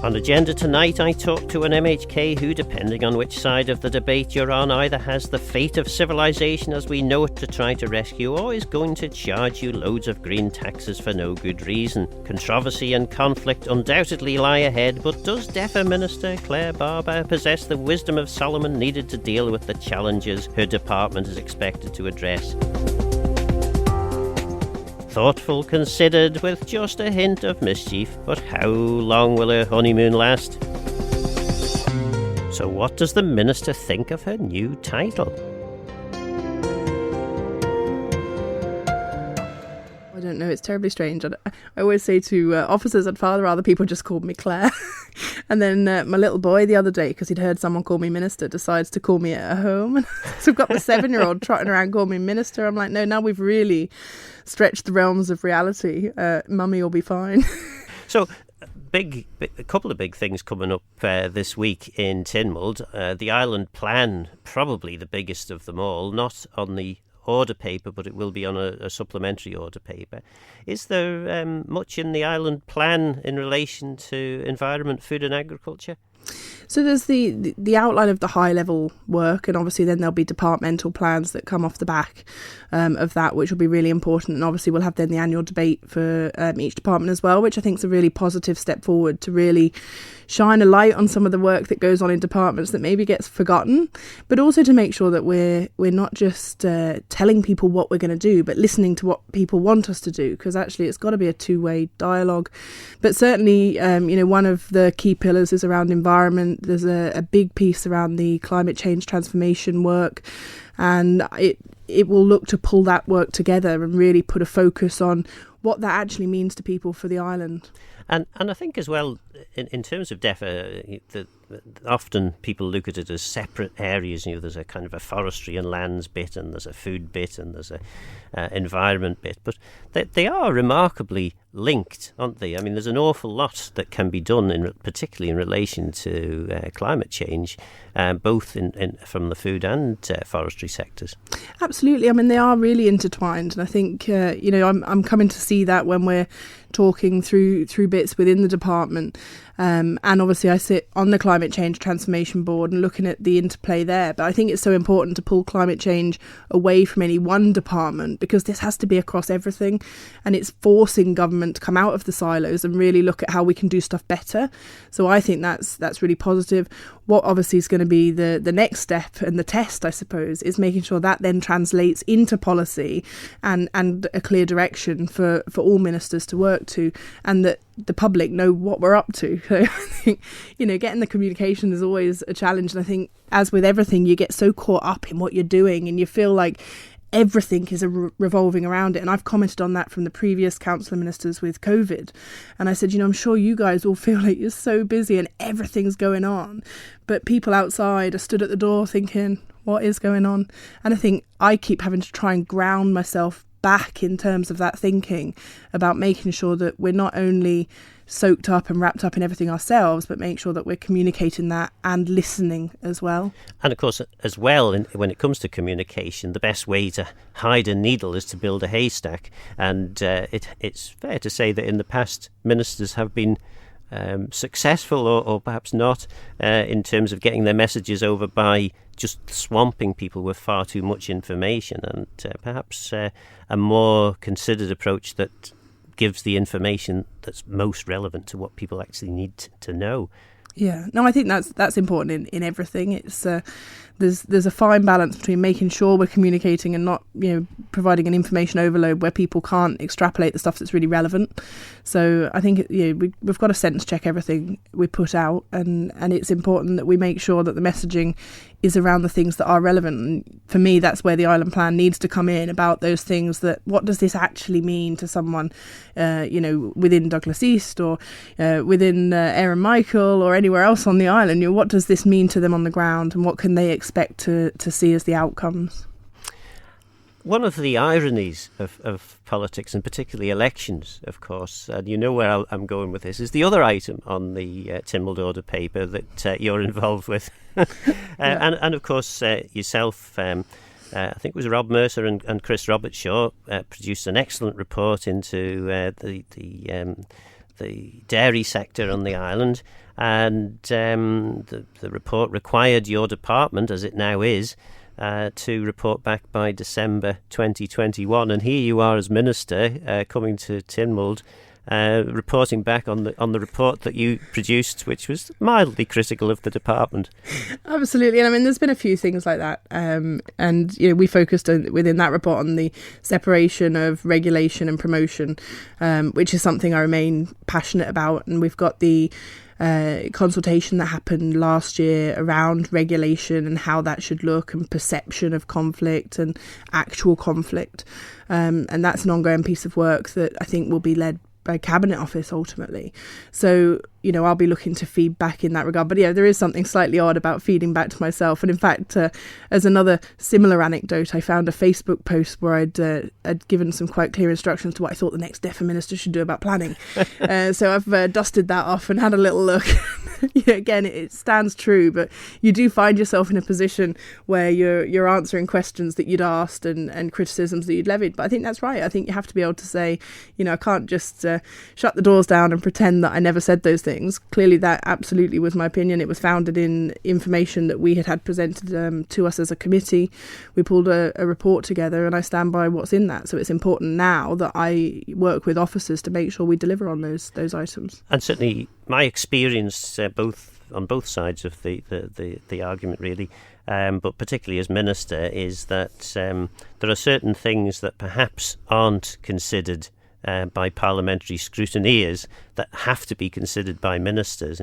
On Agenda tonight, I talk to an MHK who, depending on which side of the debate you're on, either has the fate of civilization as we know it to try to rescue, or is going to charge you loads of green taxes for no good reason. Controversy and conflict undoubtedly lie ahead, but does DEFRA Minister Clare Barber possess the wisdom of Solomon needed to deal with the challenges her department is expected to address? Thoughtful, considered, with just a hint of mischief, but how long will her honeymoon last? So what does the minister think of her new title? I don't know, it's terribly strange. I always say to officers I'd far rather people just called me Claire. And then my little boy the other day, because he'd heard someone call me minister, decides to call me at home. So I've got the 7-year-old trotting around calling me minister. I'm like, no, now we've really stretched the realms of reality. Mummy will be fine. So a couple of big things coming up this week in Tynwald. The island plan, probably the biggest of them all, not on the order paper, but it will be on a supplementary order paper. Is there much in the island plan in relation to environment, food and agriculture? So there's the outline of the high level work, and obviously then there'll be departmental plans that come off the back of that, which will be really important. And obviously we'll have then the annual debate for each department as well, which I think is a really positive step forward to really shine a light on some of the work that goes on in departments that maybe gets forgotten, but also to make sure that we're not just telling people what we're going to do, but listening to what people want us to do, because actually it's got to be a two-way dialogue. But certainly, one of the key pillars is around environment. There's a big piece around the climate change transformation work, and it will look to pull that work together and really put a focus on what that actually means to people for the island. And I think as well, in terms of DEFRA, often people look at it as separate areas. There's a kind of a forestry and lands bit, and there's a food bit, and there's a environment bit. But they are remarkably linked, aren't they? I mean, there's an awful lot that can be done, particularly in relation to climate change, both from the food and forestry sectors. Absolutely. I mean, they are really intertwined, and I think I'm coming to see that when we're talking through bits within the department. And obviously I sit on the Climate Change Transformation Board and looking at the interplay there. But I think it's so important to pull climate change away from any one department, because this has to be across everything, and it's forcing government to come out of the silos and really look at how we can do stuff better. So I think that's really positive. What obviously is going to be the next step and the test, I suppose, is making sure that then translates into policy and a clear direction for all ministers to work to, and that the public know what we're up to. So I think, getting the communication is always a challenge. And I think, as with everything, you get so caught up in what you're doing and you feel like everything is revolving around it. And I've commented on that from the previous council of ministers with COVID. And I said, I'm sure you guys all feel like you're so busy and everything's going on. But people outside are stood at the door thinking, what is going on? And I think I keep having to try and ground myself back in terms of that thinking about making sure that we're not only soaked up and wrapped up in everything ourselves, but make sure that we're communicating that and listening as well. And of course, as well, when it comes to communication, the best way to hide a needle is to build a haystack. And it's fair to say that in the past, ministers have been successful or perhaps not in terms of getting their messages over by just swamping people with far too much information, and perhaps a more considered approach that gives the information that's most relevant to what people actually need to know. Yeah, no, I think that's important in everything. It's there's a fine balance between making sure we're communicating and not providing an information overload where people can't extrapolate the stuff that's really relevant. So I think we've got to sense check everything we put out, and it's important that we make sure that the messaging is around the things that are relevant. And for me, that's where the island plan needs to come in, about those things that, what does this actually mean to someone, within Douglas East or within Erin Michael or anywhere else on the island? What does this mean to them on the ground, and what can they expect to see as the outcomes? One of the ironies of politics, and particularly elections, of course, and where I'm going with this, is the other item on the Tynwald order paper that you're involved with. And of course, yourself, I think it was Rob Mercer and Chris Robertshaw produced an excellent report into the dairy sector on the island, and the report required your department, as it now is, to report back by December 2021. And here you are as Minister coming to Tynwald, reporting back on the report that you produced, which was mildly critical of the department. Absolutely, and I mean, there's been a few things like that, and we focused within that report on the separation of regulation and promotion, which is something I remain passionate about. And we've got the consultation that happened last year around regulation and how that should look, and perception of conflict and actual conflict, and that's an ongoing piece of work that I think will be led by Cabinet Office ultimately. So, I'll be looking to feed back in that regard. But yeah, there is something slightly odd about feeding back to myself. And in fact, as another similar anecdote, I found a Facebook post where I'd given some quite clear instructions to what I thought the next DEFRA minister should do about planning. So I've dusted that off and had a little look. Again, it stands true, but you do find yourself in a position where you're answering questions that you'd asked and criticisms that you'd levied. But I think that's right. I think you have to be able to say, I can't just shut the doors down and pretend that I never said those things. Clearly, that absolutely was my opinion. It was founded in information that we had presented to us as a committee. We pulled a report together, and I stand by what's in that. So it's important now that I work with officers to make sure we deliver on those items. And certainly, my experience on both sides of the argument, really, but particularly as Minister, is that there are certain things that perhaps aren't considered by parliamentary scrutineers that have to be considered by ministers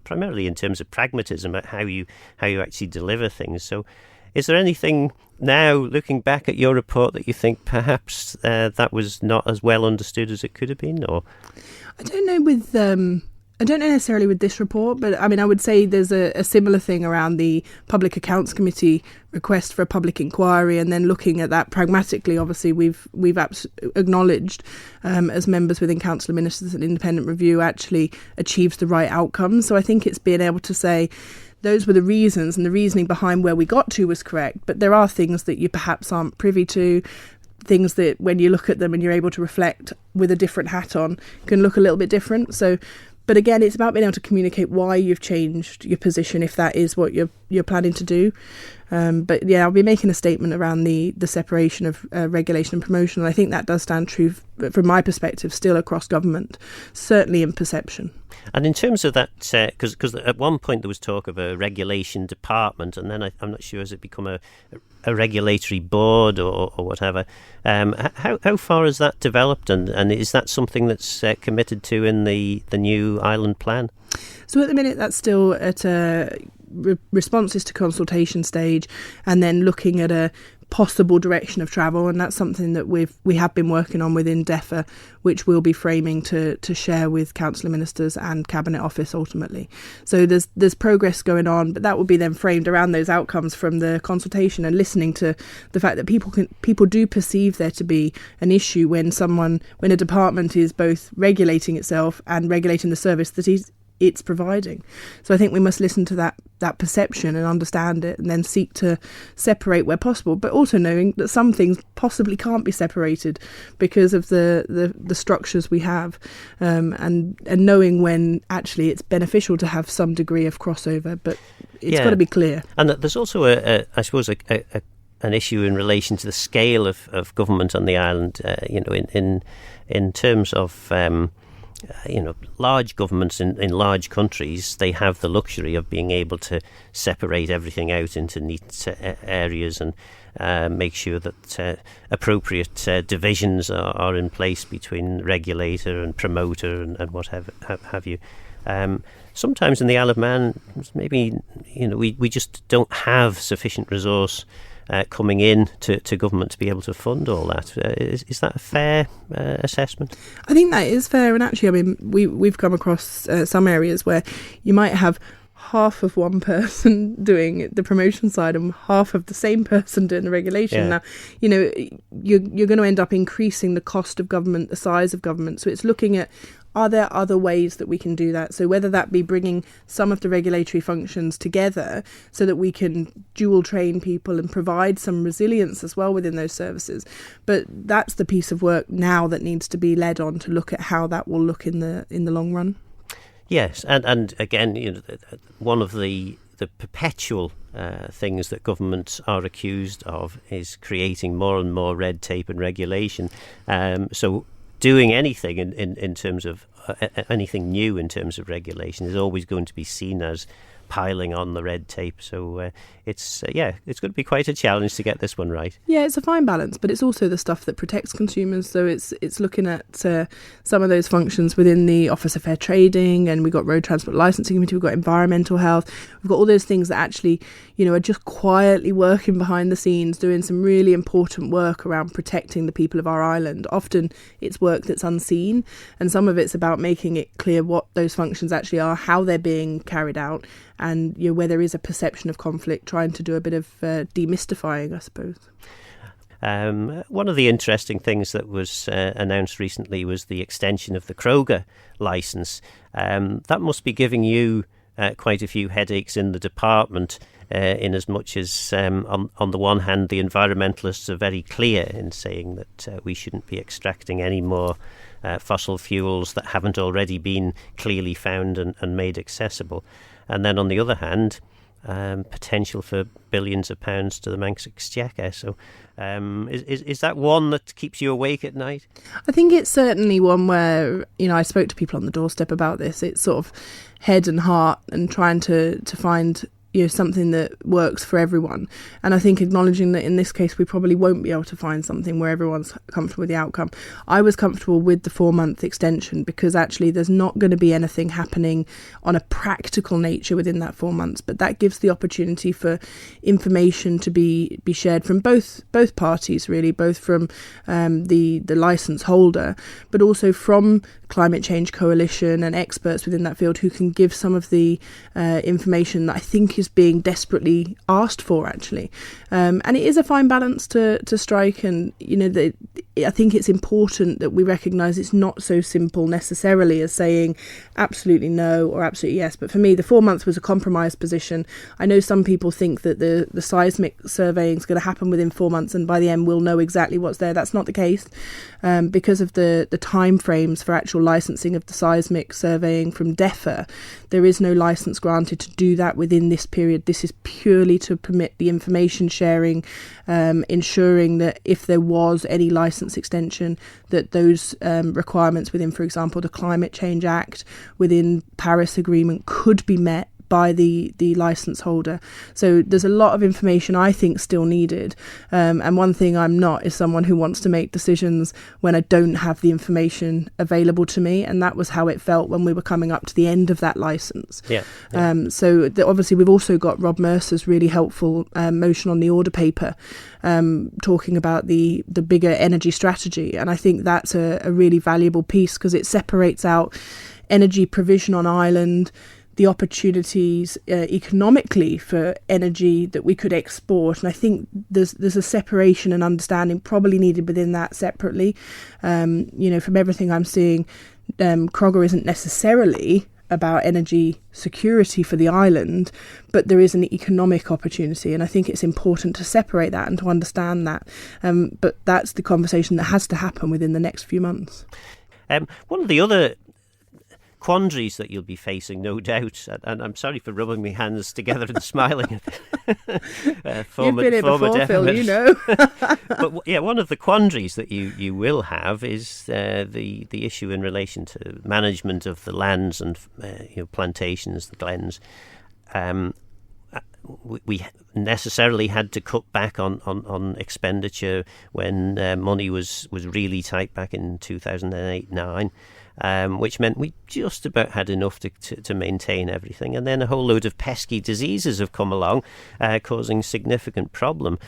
primarily in terms of pragmatism about how you actually deliver things. So, is there anything now, looking back at your report, that you think perhaps that was not as well understood as it could have been? Or I don't know I don't know necessarily with this report, but I mean, I would say there's a similar thing around the Public Accounts Committee request for a public inquiry, and then looking at that pragmatically. Obviously, we've acknowledged as members within Council of Ministers that an independent review actually achieves the right outcomes. So I think it's being able to say those were the reasons, and the reasoning behind where we got to was correct, but there are things that you perhaps aren't privy to, things that when you look at them and you're able to reflect with a different hat on can look a little bit different. So, but again, it's about being able to communicate why you've changed your position, if that is what you're planning to do. But yeah, I'll be making a statement around the separation of regulation and promotion, and I think that does stand true from my perspective still across government, certainly in perception. And in terms of that, because at one point there was talk of a regulation department, and then I'm not sure, has it become a regulatory board or whatever? How far has that developed, and is that something that's committed to in the new island plan? So at the minute that's still at responses to consultation stage, and then looking at a possible direction of travel, and that's something that we have been working on within DEFRA, which we'll be framing to share with Council of Ministers and Cabinet Office ultimately. So there's progress going on, but that will be then framed around those outcomes from the consultation, and listening to the fact that people do perceive there to be an issue when a department is both regulating itself and regulating the service that it's providing. So I think we must listen to that perception and understand it, and then seek to separate where possible, but also knowing that some things possibly can't be separated because of the structures we have, and knowing when actually it's beneficial to have some degree of crossover, but it's got to be clear. And there's also I suppose an issue in relation to the scale of government on the island, in terms of large governments in large countries, they have the luxury of being able to separate everything out into neat areas and make sure that appropriate divisions are in place between regulator and promoter and what have you. Sometimes in the Isle of Man, maybe we just don't have sufficient resource coming in to government to be able to fund all that. Is that a fair assessment? I think that is fair, and actually, I mean, we've come across some areas where you might have half of one person doing the promotion side and half of the same person doing the regulation. Yeah. Now, you're going to end up increasing the cost of government, the size of government. So it's looking at, are there other ways that we can do that? So whether that be bringing some of the regulatory functions together so that we can dual train people and provide some resilience as well within those services. But that's the piece of work now that needs to be led on to look at how that will look in the long run. Yes, and again, one of the perpetual things that governments are accused of is creating more and more red tape and regulation. So doing anything in terms of anything new in terms of regulation is always going to be seen as piling on the red tape. So it's going to be quite a challenge to get this one right. Yeah, it's a fine balance, but it's also the stuff that protects consumers. So it's looking at some of those functions within the Office of Fair Trading, and we've got Road Transport Licensing Committee, we've got environmental health, we've got all those things that actually, are just quietly working behind the scenes, doing some really important work around protecting the people of our island. Often it's work that's unseen, and some of it's about making it clear what those functions actually are, how they're being carried out, and where there is a perception of conflict, trying to do a bit of demystifying, I suppose. One of the interesting things that was announced recently was the extension of the Kroger licence. That must be giving you quite a few headaches in the department, in as much as on the one hand the environmentalists are very clear in saying that we shouldn't be extracting any more fossil fuels that haven't already been clearly found and made accessible. And then on the other hand, potential for billions of pounds to the Manx Exchequer. So is that one that keeps you awake at night? I think it's certainly one where, I spoke to people on the doorstep about this. It's sort of head and heart and trying to find something that works for everyone. And I think acknowledging that in this case we probably won't be able to find something where everyone's comfortable with the outcome. I was comfortable with the 4-month extension because actually there's not going to be anything happening on a practical nature within that 4 months, but that gives the opportunity for information to be shared from both parties, really, both from the licence holder, but also from Climate Change Coalition and experts within that field who can give some of the information that I think is being desperately asked for, actually. And it is a fine balance to strike, and I think it's important that we recognise it's not so simple necessarily as saying absolutely no or absolutely yes. But for me, the 4 months was a compromise position. I know some people think that the seismic surveying is going to happen within 4 months and by the end we'll know exactly what's there. That's not the case, because of the time frames for actual licensing of the seismic surveying from DEFRA. There is no licence granted to do that within this period. This is purely to permit the information sharing, ensuring that if there was any licence extension, that those requirements within, for example, the Climate Change Act, within Paris Agreement, could be met by the licence holder. So there's a lot of information I think still needed, and one thing I'm not is someone who wants to make decisions when I don't have the information available to me, and that was how it felt when we were coming up to the end of that licence. So obviously we've also got Rob Mercer's really helpful motion on the order paper, talking about the bigger energy strategy, and I think that's a really valuable piece because it separates out energy provision on island, the opportunities economically for energy that we could export. And I think there's a separation and understanding probably needed within that separately. From everything I'm seeing, Kroger isn't necessarily about energy security for the island, but there is an economic opportunity, and I think it's important to separate that and to understand that. But that's the conversation that has to happen within the next few months. One of the other quandaries that you'll be facing, no doubt, and I'm sorry for rubbing my hands together and smiling at former, you've been here before, Phil, But yeah, one of the quandaries that you will have is the issue in relation to management of the lands and plantations, the glens. We necessarily had to cut back on expenditure when money was really tight back in 2008-9. which meant we just about had enough to maintain everything. And then a whole load of pesky diseases have come along, causing significant problem.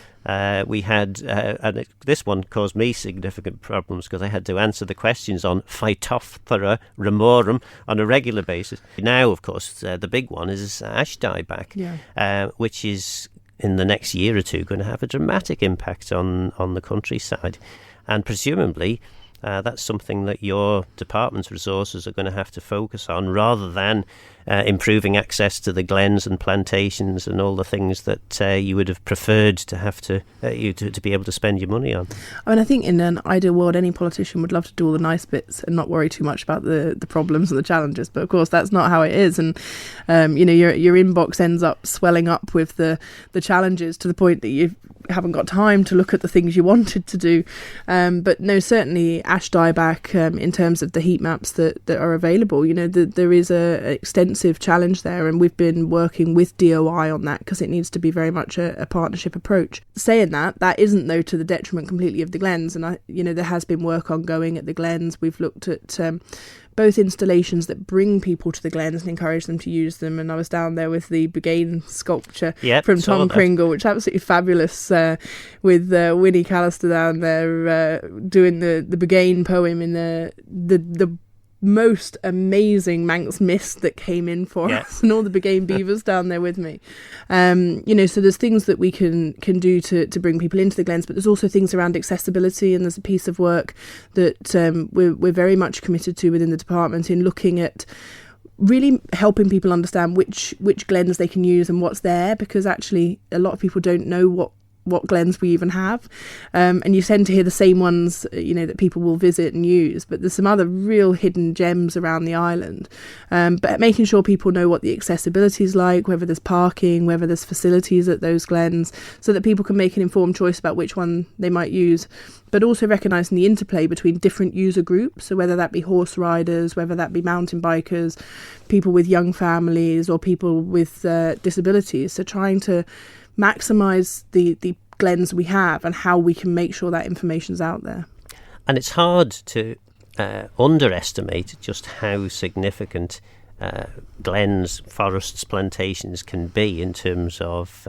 We had, and this one caused me significant problems because I had to answer the questions on Phytophthora ramorum on a regular basis. Now, of course, the big one is ash dieback, which is in the next year or two going to have a dramatic impact on the countryside. And presumably, that's something that your department's resources are going to have to focus on, rather than improving access to the glens and plantations and all the things that you would have preferred to have to be able to spend your money on. I mean, I think in an ideal world, any politician would love to do all the nice bits and not worry too much about the problems and the challenges. But of course, that's not how it is. And your inbox ends up swelling up with the challenges to the point that you haven't got time to look at the things you wanted to do. But no, certainly ash dieback, in terms of the heat maps that are available, there is a extensive challenge there, and we've been working with DOI on that because it needs to be very much a partnership approach. Saying that isn't though to the detriment completely of the glens, and there has been work ongoing at the glens. We've looked at both installations that bring people to the glens and encourage them to use them. And I was down there with the Gawne sculpture from Tom Pringle, which is absolutely fabulous, with Winnie Callister down there doing the Gawne poem in the most amazing Manx mist that came in for us, and all the Gawne beavers down there with me. So there's things that we can do to bring people into the glens, but there's also things around accessibility, and there's a piece of work that we're very much committed to within the department in looking at really helping people understand which glens they can use and what's there, because actually a lot of people don't know what glens we even have, and you tend to hear the same ones that people will visit and use, but there's some other real hidden gems around the island, but making sure people know what the accessibility is like, whether there's parking, whether there's facilities at those glens, so that people can make an informed choice about which one they might use, but also recognising the interplay between different user groups, so whether that be horse riders, whether that be mountain bikers, people with young families, or people with disabilities. So trying to maximise the glens we have and how we can make sure that information's out there. And it's hard to underestimate just how significant glens, forests, plantations can be in terms of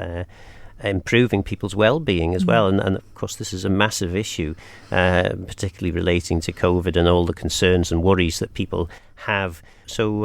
improving people's well-being as well. And of course, this is a massive issue, particularly relating to COVID and all the concerns and worries that people have. So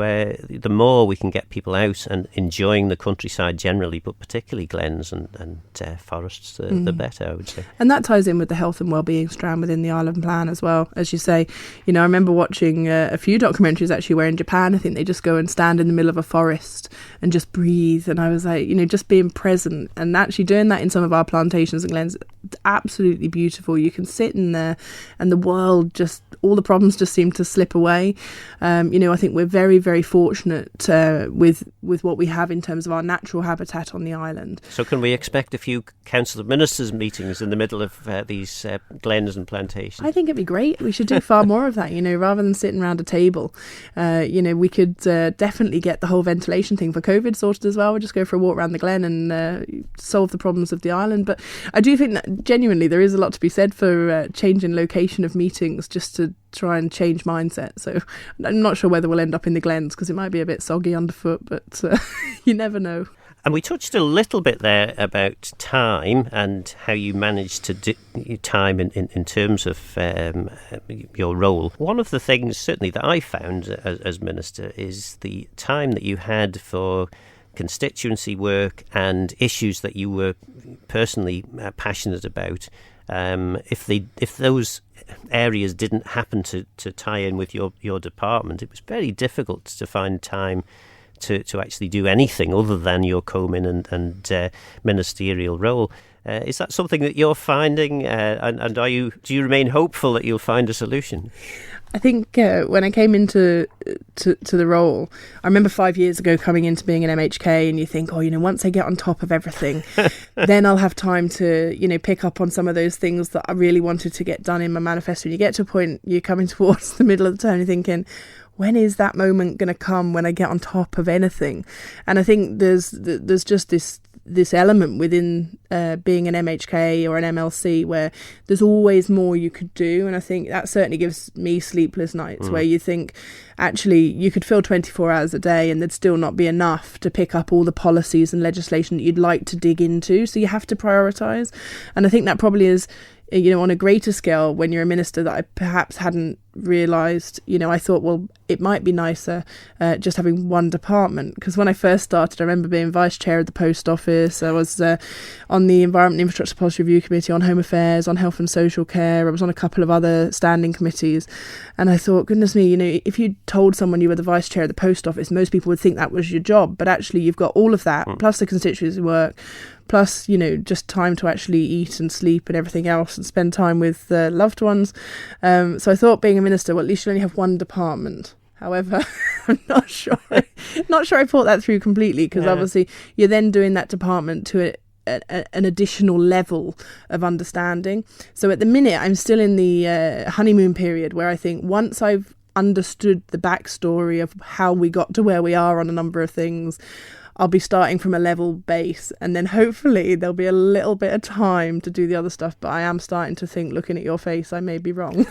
the more we can get people out and enjoying the countryside generally, but particularly glens and forests, the better, I would say. And that ties in with the health and wellbeing strand within the Island Plan as well. As you say, I remember watching a few documentaries actually where in Japan, I think they just go and stand in the middle of a forest and just breathe. And I was like, just being present and actually doing that in some of our plantations and glens, it's absolutely beautiful. You can sit in there and the world all the problems just seem to slip away. I think we're very, very fortunate with what we have in terms of our natural habitat on the island. So can we expect a few Council of Ministers meetings in the middle of these glens and plantations? I think it'd be great. We should do far more of that, rather than sitting around a table. We could definitely get the whole ventilation thing for COVID sorted as well. We'll just go for a walk around the glen and solve the problems of the island. But I do think that genuinely there is a lot to be said for changing location of meetings just to try and change mindset. So I'm not sure whether we'll end up in the glens because it might be a bit soggy underfoot, but you never know. And we touched a little bit there about time and how you managed to do time in terms of your role. One of the things certainly that I found as Minister is the time that you had for constituency work and issues that you were personally passionate about. If those areas didn't happen to tie in with your department, it was very difficult to find time to actually do anything other than your combing and ministerial role. Is that something that you're finding, and do you remain hopeful that you'll find a solution? I think when I came into the role, I remember 5 years ago coming into being an MHK, and you think, once I get on top of everything, then I'll have time to, pick up on some of those things that I really wanted to get done in my manifesto. And you get to a point, you're coming towards the middle of the term, you're thinking, when is that moment going to come when I get on top of anything? And I think there's just this this element within being an MHK or an MLC where there's always more you could do, and I think that certainly gives me sleepless nights where you think actually you could fill 24 hours a day and there'd still not be enough to pick up all the policies and legislation that you'd like to dig into, so you have to prioritise. And I think that probably is, on a greater scale when you're a minister, that I perhaps hadn't realised. I thought, well, it might be nicer just having one department, because when I first started, I remember being vice chair of the post office. I was on the Environment and Infrastructure Policy Review Committee, on Home Affairs, on Health and Social Care. I was on a couple of other standing committees, and I thought, goodness me, if you told someone you were the vice chair of the post office, most people would think that was your job, but actually you've got all of that plus the constituency work, plus just time to actually eat and sleep and everything else and spend time with loved ones. So I thought, being a minister, well, at least you only have one department. However, I'm not sure I thought that through completely, because obviously you're then doing that department to an additional level of understanding. So at the minute, I'm still in the honeymoon period, where I think once I've understood the backstory of how we got to where we are on a number of things, I'll be starting from a level base, and then hopefully there'll be a little bit of time to do the other stuff. But I am starting to think, looking at your face, I may be wrong.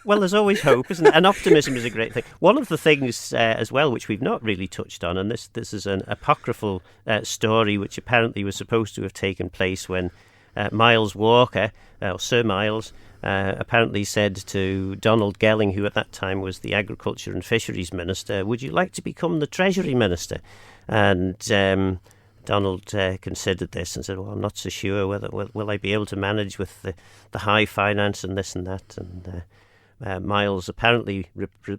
Well, there's always hope, isn't it? And optimism is a great thing. One of the things as well, which we've not really touched on, and this is an apocryphal story which apparently was supposed to have taken place when Miles Walker, or Sir Miles, apparently said to Donald Gelling, who at that time was the Agriculture and Fisheries Minister, "Would you like to become the Treasury Minister?" And Donald considered this and said, "Well, I'm not so sure whether will I be able to manage with the high finance and this and that." And Miles apparently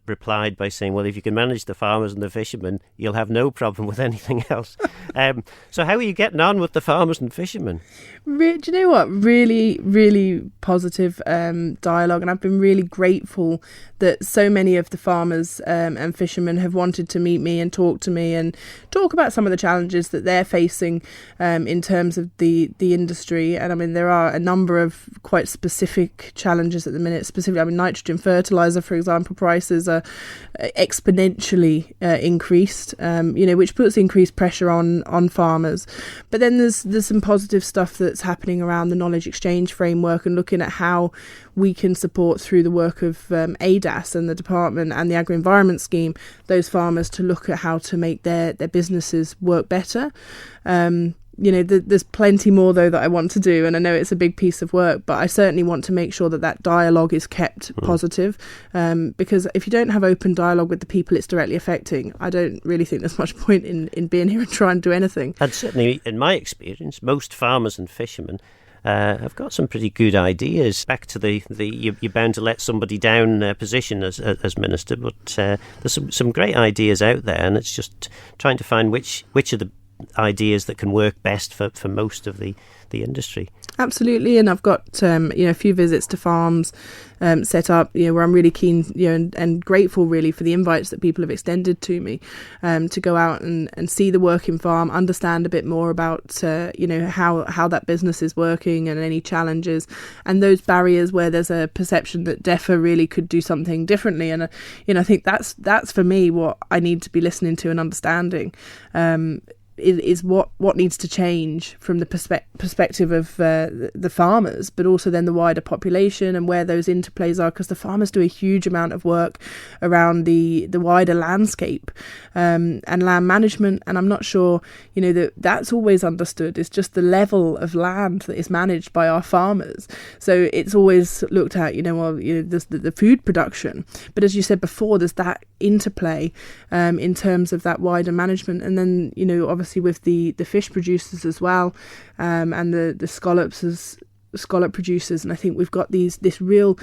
replied by saying, "Well, if you can manage the farmers and the fishermen, you'll have no problem with anything else." So how are you getting on with the farmers and fishermen? Do you know what? Really, really positive dialogue, and I've been really grateful that so many of the farmers and fishermen have wanted to meet me and talk to me and talk about some of the challenges that they're facing in terms of the industry. And I mean, there are a number of quite specific challenges at the minute. Specifically, I mean, nitrogen fertilizer, for example, prices are exponentially increased, which puts increased pressure on farmers. But then there's some positive stuff that's happening around the knowledge exchange framework, and looking at how we can support, through the work of ADAS and the department and the agri-environment scheme, those farmers to look at how to make their businesses work better. There's plenty more, though, that I want to do, and I know it's a big piece of work, but I certainly want to make sure that dialogue is kept positive, because if you don't have open dialogue with the people it's directly affecting, I don't really think there's much point in being here and trying to do anything. And certainly, in my experience, most farmers and fishermen have got some pretty good ideas. Back to the you're bound to let somebody down position as minister, but there's some great ideas out there, and it's just trying to find which of the ideas that can work best for most of the industry. Absolutely, and I've got a few visits to farms set up, where I'm really keen, and grateful really for the invites that people have extended to me to go out and see the working farm, understand a bit more about how that business is working and any challenges and those barriers where there's a perception that DEFRA really could do something differently. And I think that's for me what I need to be listening to and understanding. Is what needs to change from the perspective of the farmers, but also then the wider population and where those interplays are, because the farmers do a huge amount of work around the wider landscape and land management, and I'm not sure that's always understood. It's just the level of land that is managed by our farmers, so it's always looked at there's the food production, but as you said before, there's that interplay in terms of that wider management, and then obviously with the fish producers as well, and the scallop producers. And I think we've got this real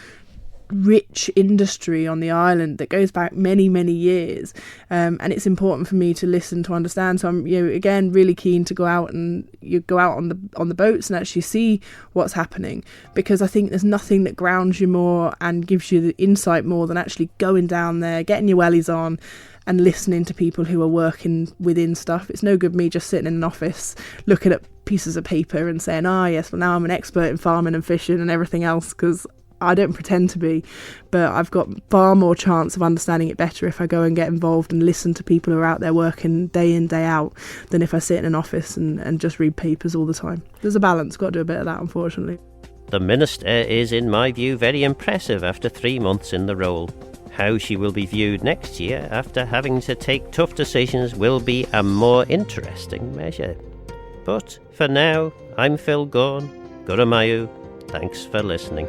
rich industry on the island that goes back many, many years, and it's important for me to listen, to understand. So I'm again really keen to go out on the boats and actually see what's happening, because I think there's nothing that grounds you more and gives you the insight more than actually going down there, getting your wellies on and listening to people who are working within stuff. It's no good me just sitting in an office looking at pieces of paper and saying, yes, well now I'm an expert in farming and fishing and everything else, because I don't pretend to be, but I've got far more chance of understanding it better if I go and get involved and listen to people who are out there working day in, day out, than if I sit in an office and just read papers all the time. There's a balance, got to do a bit of that, unfortunately. The Minister is, in my view, very impressive after 3 months in the role. How she will be viewed next year after having to take tough decisions will be a more interesting measure. But for now, I'm Phil Gawne. Guramayu. Thanks for listening.